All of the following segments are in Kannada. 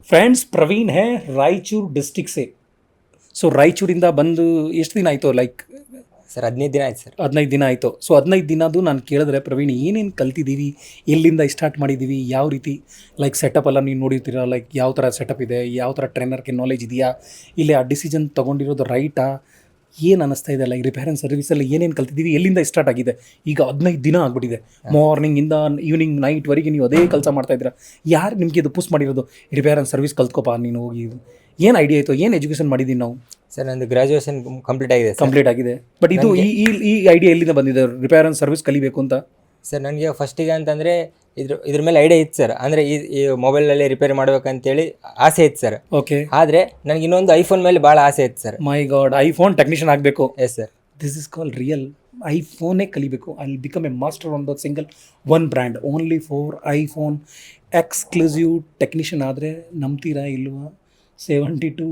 ಫ್ರೆಂಡ್ಸ್ ಪ್ರವೀಣ್ ಹೇ ರಾಯಚೂರು ಡಿಸ್ಟಿಕ್ ಸೆ. ಸೊ ರಾಯಚೂರಿಂದ ಬಂದು ಎಷ್ಟು ದಿನ ಆಯಿತು? ಲೈಕ್ ಸರ್ 15 ದಿನ ಆಯ್ತು ಸರ್. 15 ದಿನ ಆಯಿತು. ಸೊ 15 ದಿನದ್ದು ನಾನು ಕೇಳಿದ್ರೆ ಪ್ರವೀಣ್ ಏನೇನು ಕಲ್ತಿದ್ದೀವಿ, ಎಲ್ಲಿಂದ ಸ್ಟಾರ್ಟ್ ಮಾಡಿದ್ದೀವಿ, ಯಾವ ರೀತಿ ಲೈಕ್ ಸೆಟಪ್ ಎಲ್ಲ ನೀವು ನೋಡಿರ್ತೀರ, ಲೈಕ್ ಯಾವ ಥರ ಸೆಟಪ್ ಇದೆ, ಯಾವ ಥರ ಟ್ರೈನರ್ಗೆ ನಾಲೆಜ್ ಇದೆಯಾ, ಇಲ್ಲಿ ಆ ಡಿಸಿಷನ್ ತೊಗೊಂಡಿರೋದು ರೈಟಾ, ಏನು ಅನ್ನಿಸ್ತಾ ಇದೆ, ಲೈಕ್ ರಿಪೇರ್ ಆ್ಯಂಡ್ ಸರ್ವಿಸಲ್ಲಿ ಏನೇನು ಕಲ್ತಿದ್ದೀವಿ, ಎಲ್ಲಿಂದ ಸ್ಟಾರ್ಟ್ ಆಗಿದೆ. ಈಗ 15 ದಿನ ಆಗ್ಬಿಟ್ಟಿದೆ, ಮಾರ್ನಿಂಗಿಂದ ಈವ್ನಿಂಗ್ ನೈಟ್ವರೆಗೆ ನೀವು ಅದೇ ಕೆಲಸ ಮಾಡ್ತಾಯಿದ್ದೀರಾ. ಯಾರು ನಿಮಗೆ ಇದು ಪುಷ್ ಮಾಡಿರೋದು ರಿಪೇರ್ ಆ್ಯಂಡ್ ಸರ್ವಿಸ್ ಕಲ್ತ್ಕೊಪ್ಪ ನೀನು ಹೋಗಿ? ಏನು ಐಡಿಯಾ ಆಯಿತು, ಏನು ಎಜುಕೇಷನ್ ಮಾಡಿದ್ದೀನಿ ನಾವು? ಸರ್ ನಂದು ಗ್ರಾಜುಯೇಷನ್ ಕಂಪ್ಲೀಟ್ ಆಗಿದೆ. ಬಟ್ ಇದು ಈ ಐಡಿಯಾ ಎಲ್ಲಿಂದ ಬಂದಿದೆ ರಿಪೇರ್ ಆ್ಯಂಡ್ ಸರ್ವಿಸ್ ಕಲಿಬೇಕು ಅಂತ? ಸರ್ ನನಗೆ ಫಸ್ಟಿಗೆ ಅಂತಂದರೆ ಇದ್ರ ಮೇಲೆ ಐಡಿಯಾ ಇತ್ತು ಸರ್. ಅಂದರೆ ಈ ಮೊಬೈಲಲ್ಲಿ ರಿಪೇರಿ ಮಾಡ್ಬೇಕಂತೇಳಿ ಆಸೆ ಇತ್ತು ಸರ್. ಓಕೆ. ಆದರೆ ನನಗೆ ಇನ್ನೊಂದು ಐಫೋನ್ ಮೇಲೆ ಭಾಳ ಆಸೆ ಇತ್ತು sir. My god, iPhone technician ಆಗಬೇಕು. Yes sir. This is call real. ಐಫೋನೇ ಕಲಿಬೇಕು. I will become a master on the single one brand only for iPhone. Exclusive technician ಆದರೆ ನಂಬ್ತೀರಾ ಇಲ್ವಾ? 70,000 to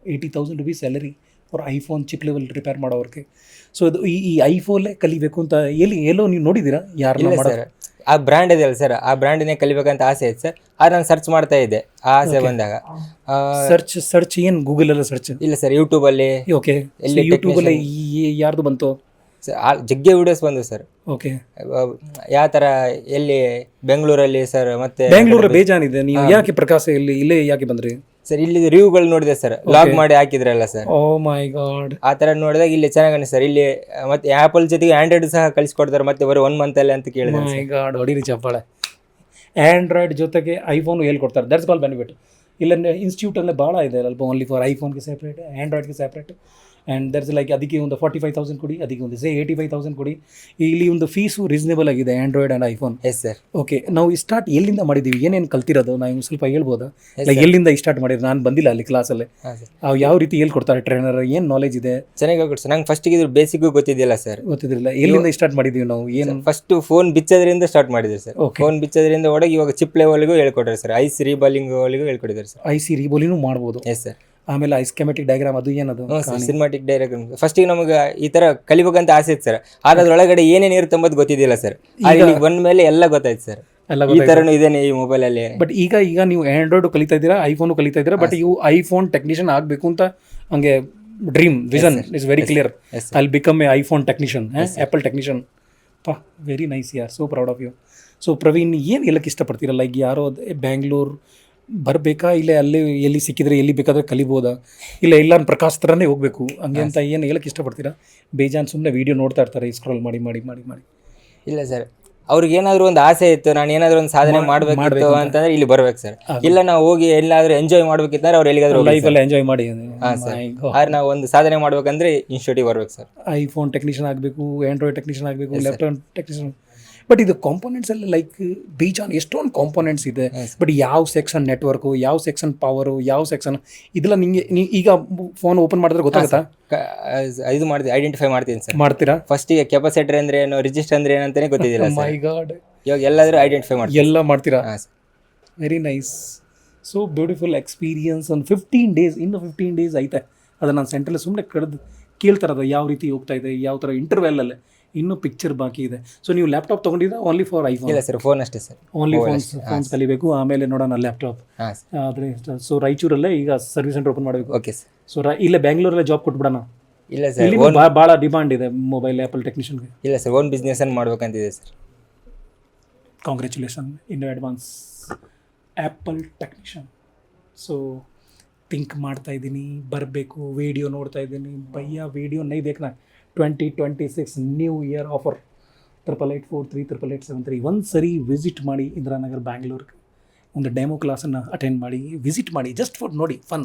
80,000 rupees salary for iPhone chip level repair ಮಾಡೋರಿಗೆ. ಸೊ ಅದು ಈ ಐಫೋನೇ ಕಲಿಬೇಕು ಅಂತ ಎಲ್ಲೋ ನೀವು ನೋಡಿದ್ದೀರಾ? ಯಾರನ್ನ ಸರ್ ಆ ಬ್ರ್ಯಾಂಡ್ ಇದೆಯಲ್ಲ ಸರ್, ಆ ಬ್ರ್ಯಾಂಡನ್ನೇ ಕಲಿಬೇಕಂತ ಆಸೆ ಇತ್ತು ಸರ್. ಆದ್ರೆ ನಾನು ಸರ್ಚ್ ಮಾಡ್ತಾ ಇದ್ದೆ ಆ ಆಸೆ ಬಂದಾಗ. ಸರ್ಚ್ ಏನು ಗೂಗಲಲ್ಲ ಸರ್ಚ್? ಇಲ್ಲ ಸರ್, ಯೂಟ್ಯೂಬಲ್ಲಿ. ಓಕೆ. ಯೂಟ್ಯೂಬಲ್ಲಿ ಯಾರ್ದು ಬಂತು ಸರ್? ಜಗ್ಗೆ ವಿಡಿಯೋಸ್ ಬಂದು ಸರ್. ಓಕೆ. ಯಾವ ಥರ ಎಲ್ಲಿ ಬೆಂಗಳೂರಲ್ಲಿ ಸರ್, ಮತ್ತೆ ಬೆಂಗಳೂರಲ್ಲಿ ಬೇಜಾನಿದೆ. ನೀವು ಯಾಕೆ ಪ್ರಕಾಶ ಇಲ್ಲೇ ಯಾಕೆ ಬಂದ್ರಿ ಸರ್? ಇಲ್ಲಿ ರಿವ್ಯೂಗಳು ನೋಡಿದೆ ಸರ್, ಲಾಗ್ ಮಾಡಿ ಹಾಕಿದ್ರಲ್ಲ ಸರ್. ಓ ಮೈ ಗಾಡ್. ಆ ಥರ ನೋಡಿದಾಗ ಇಲ್ಲಿ ಚೆನ್ನಾಗಿ ಅನಿಸ್ತು ಸರ್. ಇಲ್ಲಿ ಮತ್ತೆ ಆ್ಯಪಲ್ ಜೊತೆಗೆ ಆಂಡ್ರಾಯ್ಡ್ ಸಹ ಕಳಿಸ್ಕೊಡ್ತಾರೆ, ಮತ್ತೆ ಬರೀ 1 ಮಂತಲ್ಲಿ ಅಂತ ಕೇಳಿದೆ. ಮೈ ಗಾಡ್, ಹೊಡೀರಿ ಚಪ್ಪಾಳೆ. ಆ್ಯಂಡ್ರಾಯ್ಡ್ ಜೊತೆಗೆ ಐಫೋನ್ ಹೇಳ್ಕೊಡ್ತಾರೆ. That's call benefit. ಇಲ್ಲ ಇನ್ಸ್ಟಿಟ್ಯೂಟಲ್ಲೇ ಭಾಳ ಇದೆ ಅಲ್ಪ, ಓನ್ಲಿ ಫಾರ್ ಐಫೋನ್ಗೆ ಸೆಪ್ರೇಟ್, ಆ್ಯಂಡ್ರಾಯ್ಡ್ಗೆ ಸೆಪ್ರೇಟ್. ಆ್ಯಂಡ್ ದಟ್ಸ್ ಲೈಕ್ ಅದಕ್ಕೆ ಒಂದು 45,000 ಕೊಡಿ, ಅದಕ್ಕೆ ಒಂದು 85,000 ಕೊಡಿ. ಇಲ್ಲಿ ಒಂದು ಫೀಸು ರೀಸನೇಬಲ್ ಆಗಿದೆ Android and iPhone. Yes sir. Okay. ನಾವು ಸ್ಟಾರ್ಟ್ ಎಲ್ಲಿಂದ ಮಾಡಿದ್ದೀವಿ, ಏನೇನು ಕಲ್ತಿರೋದು ನಾವು ಸ್ವಲ್ಪ ಹೇಳ್ಬೋದಾ? ಲೈಕ್ ಎಲ್ಲಿಂದ ಸ್ಟಾರ್ಟ್ ಮಾಡಿದ್ರು? ನಾನು ಬಂದಿಲ್ಲ ಅಲ್ಲಿ ಕ್ಲಾಸಲ್ಲಿ. ಯಾವ ರೀತಿ ಹೇಳ್ಕೊಡ್ತಾರೆ ಟ್ರೈನರ್, ಏನು ನಾಲೆಜ್ ಇದೆ? ಚೆನ್ನಾಗಿ ಹೇಳ್ಕೊಡ್ತಾರೆ ಸರ್. ನಂಗೆ ಫಸ್ಟಿಗೆ ಇದ್ರ ಬೇಸಿಕ್ಕು ಗೊತ್ತಿದ್ದಿಲ್ಲ ಸರ್. ಗೊತ್ತಿದ್ದಿಲ್ಲ. ಎಲ್ಲಿಂದ ಸ್ಟಾರ್ಟ್ ಮಾಡಿದ್ದೀವಿ ನಾವು? ಏನು ಫಸ್ಟ್ ಫೋನ್ ಬಿಚ್ಚೋದ್ರಿಂದ ಸ್ಟಾರ್ಟ್ ಮಾಡಿದ್ರು ಸರ್. ಫೋನ್ ಬಿಚ್ಚೋದ್ರಿಂದ ಒಳಗೆ ಇವಾಗ ಚಿಪ್ ಲೆವೆಲ್ಗೂ ಹೇಳ್ಕೊಟ್ರೆ ಸರ್. ಐಸ್ ರೀಬಾಲಿಂಗ್ ಒಳಗೂ ಹೇಳ್ಕೊಟ್ಟಿದ್ದಾರೆ ಸರ್. ಐಸಿ ರೀಬೋಲಿನೂ ಮಾಡ್ಬೋದು. Yes sir. ಆಮೇಲೆ ಸ್ಕೆಮೆಟಿಕ್ ಡಯಾಗ್ರಾಮ್ ಅದು ಏನದು? Cinematic direct. ಫಸ್ಟಿಗೆ ನಮಗೆ ಈ ಥರ ಕಲಿಬೇಕಂತ ಆಸೆ ಇತ್ತು ಸರ್. ಆದ್ರೆ ಅದ್ರೊಳಗಡೆ ಏನೇನು ಇರುತ್ತೆ ಅಂಬದು ಗೊತ್ತಿದ್ದಿಲ್ಲ ಸರ್. ಇಲ್ಲಿ ಬಂದ ಮೇಲೆ ಎಲ್ಲ ಗೊತ್ತಾಯ್ತು ಸರ್. ಈ ಥರನೂ ಇದೇನೆ ಈ ಮೊಬೈಲಲ್ಲಿ. ಬಟ್ ಈಗ ನೀವು ಆ್ಯಂಡ್ರಾಯ್ಡು ಕಲಿತಾ ಇದ್ದೀರಾ, ಐಫೋನು ಕಲಿತಾ ಇದ್ದೀರಾ. ಬಟ್ ಇವು ಐಫೋನ್ ಟೆಕ್ನಿಷಿಯನ್ ಆಗಬೇಕು ಅಂತ ಹಂಗೆ dream vision is very clear. I will become a iPhone technician, Apple technician. ಪಾ, ವೆರಿ ನೈಸ್ ಯಾರ್, so proud of you. So Praveen, ಏನು ಹೇಳಕ್ಕೆ ಇಷ್ಟಪಡ್ತೀರಾ? ಲೈಕ್ ಯಾರೋ ಬ್ಯಾಂಗ್ಳೂರ್ ಬರಬೇಕಾ, ಇಲ್ಲ ಅಲ್ಲಿ ಎಲ್ಲಿ ಸಿಕ್ಕಿದ್ರೆ ಎಲ್ಲಿ ಬೇಕಾದ್ರೆ ಕಲಿಬೋದಾ, ಇಲ್ಲ ಎಲ್ಲಾನು ಪ್ರಕಾಶ್ ಥರನೇ ಹೋಗಬೇಕು ಹಂಗೆ ಅಂತ ಏನು ಹೇಳಕ್ಕೆ ಇಷ್ಟಪಡ್ತೀರಾ? ಬೇಜಾನ್ ಸುಮ್ಮನೆ ವೀಡಿಯೋ ನೋಡ್ತಾ ಇರ್ತಾರೆ ಸ್ಕ್ರೋಲ್ ಮಾಡಿ ಮಾಡಿ ಮಾಡಿ ಮಾಡಿ. ಇಲ್ಲ ಸರ್, ಅವ್ರಿಗೆ ಏನಾದರೂ ಒಂದು ಆಸೆ ಇತ್ತು, ನಾನು ಏನಾದರೂ ಒಂದು ಸಾಧನೆ ಮಾಡಬೇಕು ಅಂತಂದ್ರೆ ಇಲ್ಲಿ ಬರ್ಬೇಕು ಸರ್. ಇಲ್ಲ ನಾವು ಹೋಗಿ ಎಲ್ಲಾದರೂ ಎಂಜಾಯ್ ಮಾಡ್ಬೇಕಿತ್ತಂದ್ರೆ ಅವ್ರು ಎಲ್ಲಿಗಾದ್ರೂ ಲೈಫಲ್ಲಿ ಎಂಜಾಯ್ ಮಾಡಿ. ಹಾಂ ಸರ್. ಆದ್ರೆ ನಾವು ಒಂದು ಸಾಧನೆ ಮಾಡ್ಬೇಕಂದ್ರೆ ಇನ್ಸ್ಟಿಟ್ಯೂಟಿಗೆ ಬರ್ಬೇಕು ಸರ್. ಐಫೋನ್ ಟೆಕ್ನಿಷಿಯನ್ ಆಗಬೇಕು, ಆ್ಯಂಡ್ರಾಯ್ಡ್ ಟೆಕ್ನಿಷಿಯನ್ ಆಗಬೇಕು, ಲ್ಯಾಪ್ಟಾಪ್ ಟೆಕ್ನಿಷಿಯನ್. ಬಟ್ ಇದು ಕಾಂಪೋನೆಂಟ್ಸ್ ಎಲ್ಲ ಲೈಕ್ ಬೇಜಾನ್ ಎಷ್ಟೊಂದು ಕಾಂಪೋನೆಂಟ್ಸ್ ಇದೆ. ಬಟ್ ಯಾವ ಸೆಕ್ಷನ್ ನೆಟ್ವರ್ಕು, ಯಾವ ಸೆಕ್ಷನ್ ಪವರು, ಯಾವ ಸೆಕ್ಷನ್ ಇದೆಲ್ಲ ನಿಮಗೆ ಈಗ ಫೋನ್ ಓಪನ್ ಮಾಡಿದ್ರೆ ಗೊತ್ತಾಗುತ್ತಾ? ಇದು ಮಾಡ್ತೀವಿ, ಐಡೆಂಟಿಫೈ ಮಾಡ್ತೀನಿ ಸರ್. ಮಾಡ್ತೀರಾ? ಫಸ್ಟಿಗೆ ಕೆಪಾಸಿಟರ್ ಅಂದ್ರೆ ಏನು, ರಿಜಿಸ್ಟರ್ ಅಂದ್ರೆ ಏನಂತಾನೆ ಗೊತ್ತಿದ್ದಿಲ್ಲ. ಮೈ ಗಾಡ್. ಇವಾಗ ಎಲ್ಲಾದರೂ ಐಡೆಂಟಿಫೈ ಮಾಡ್ತೀವಿ. ಎಲ್ಲ ಮಾಡ್ತೀರಾ? Very nice. So beautiful experience. ಒಂದು 15 ಡೇಸ್, ಇನ್ನು 15 ಡೇಸ್ ಐತೆ. ಅದು ನಾನು ಸೆಂಟ್ರಲ್ಲಿ ಸುಮ್ಮನೆ ಕಳೆದು ಕೇಳ್ತಾರದ ಯಾವ ರೀತಿ ಹೋಗ್ತಾ ಇದೆ, ಯಾವ ಥರ ಇಂಟರ್ವೆಲ್ಲಲ್ಲೇ. ಇನ್ನೂ ಪಿಕ್ಚರ್ ಬಾಕಿ ಇದೆ. ಸೊ ನೀವು ಲ್ಯಾಪ್ಟಾಪ್ ತೊಗೊಂಡಿದ್ರೆ ಓನ್ಲಿ ಫಾರ್ ಐಫೋನ್? ಇಲ್ಲ ಸರ್, ಫೋನ್ ಅಷ್ಟೇ ಸರ್. ಓನ್ಲಿ ಫೋನ್ಸ್ ಕಲಿಬೇಕು, ಆಮೇಲೆ ನೋಡೋಣ ಲ್ಯಾಪ್ಟಾಪ್. ಆದರೆ ಸೊ ರಾಯಚೂರಲ್ಲೇ ಈಗ ಸರ್ವಿಸ್ ಸೆಂಟರ್ ಓಪನ್ ಮಾಡಬೇಕು. Okay sir. ಸೊ ಇಲ್ಲೇ ಬ್ಯಾಂಗ್ಳೂರಲ್ಲೇ ಜಾಬ್ ಕೊಟ್ಬಿಡೋಣ? ಇಲ್ಲ ಸರ್, ಭಾಳ ಡಿಮಾಂಡ್ ಇದೆ ಮೊಬೈಲ್ ಆ್ಯಪಲ್ ಟೆಕ್ನಿಷಿಯನ್ಗೆ. ಇಲ್ಲ ಸರ್, ಓನ್ ಬಿಸ್ನೆಸ್ ಅನ್ನು ಮಾಡ್ಬೇಕಂತಿದೆ sir. Congratulation in advance, Apple technician. So think ಮಾಡ್ತಾ ಇದ್ದೀನಿ, ಬರಬೇಕು. ವಿಡಿಯೋ ನೋಡ್ತಾ ಇದ್ದೀನಿ, ಭಯ್ಯ ವಿಡಿಯೋ ನೈ ದೇಖ್ನಾ. 2026 ನ್ಯೂ ಇಯರ್ ಆಫರ್ 8884338873. ಒಂದು ಸರಿ ವಿಸಿಟ್ ಮಾಡಿ ಇಂದಿರಾನಗರ್ ಬ್ಯಾಂಗ್ಳೂರ್ಗೆ. ಒಂದು ಡೆಮೋ ಕ್ಲಾಸನ್ನು ಅಟೆಂಡ್ ಮಾಡಿ, ವಿಸಿಟ್ ಮಾಡಿ, ಜಸ್ಟ್ ಫಾರ್ ನೋಡಿ fun.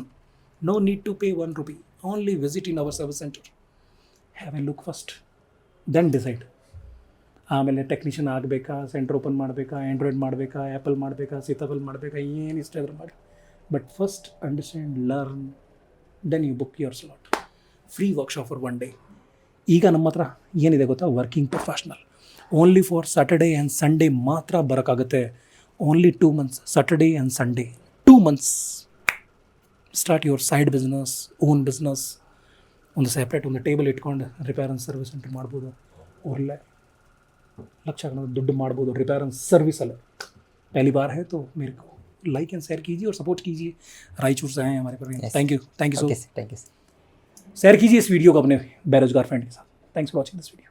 No need to pay 1 rupee. Only visit in our service center. Have a look first, then decide. ಆಮೇಲೆ ಟೆಕ್ನಿಷಿಯನ್ ಆಗಬೇಕಾ, ಸೆಂಟರ್ ಓಪನ್ ಮಾಡಬೇಕಾ, ಆ್ಯಂಡ್ರಾಯ್ಡ್ ಮಾಡಬೇಕಾ, ಆ್ಯಪಲ್ ಮಾಡಬೇಕಾ, ಸೀತಾಫಲ್ ಮಾಡಬೇಕಾ, ಏನು ಇಷ್ಟ ಆದರೂ ಮಾಡಿ. But first understand, learn, then you book your slot. Free workshop for 1 day. ಈಗ ನಮ್ಮ ಹತ್ರ ಏನಿದೆ ಗೊತ್ತಾ? Working professional. Only for Saturday and Sunday ಮಾತ್ರ ಬರೋಕ್ಕಾಗುತ್ತೆ. Only 2 months, Saturday and Sunday 2 months. Start your side business, own business. ಒಂದು ಸೆಪ್ರೇಟ್ ಒಂದು ಟೇಬಲ್ ಇಟ್ಕೊಂಡು ರಿಪೇರ್ ಆ್ಯಂಡ್ ಸರ್ವಿಸ್ ಸೆಂಟರ್ ಮಾಡ್ಬೋದು. ಒಳ್ಳೆ ಲಕ್ಷ ದುಡ್ಡು ಮಾಡ್ಬೋದು ರಿಪೇರ್ ಆ್ಯಂಡ್ ಸರ್ವಿಸಲ್ಲೇ. ಪಹಲಿ ಬಾರ್ ಹೈ ತೋ ಮೇರೆ ಕೋ लाइक एंड शेयर कीजिए और सपोर्ट कीजिए। रायचूर से आए हैं हमारे पर। Yes. Thank you so okay much. Sir, thank you sir. Share कीजिए इस वीडियो को अपने बेरोजगार फ्रेंड के साथ। Thanks for watching this video.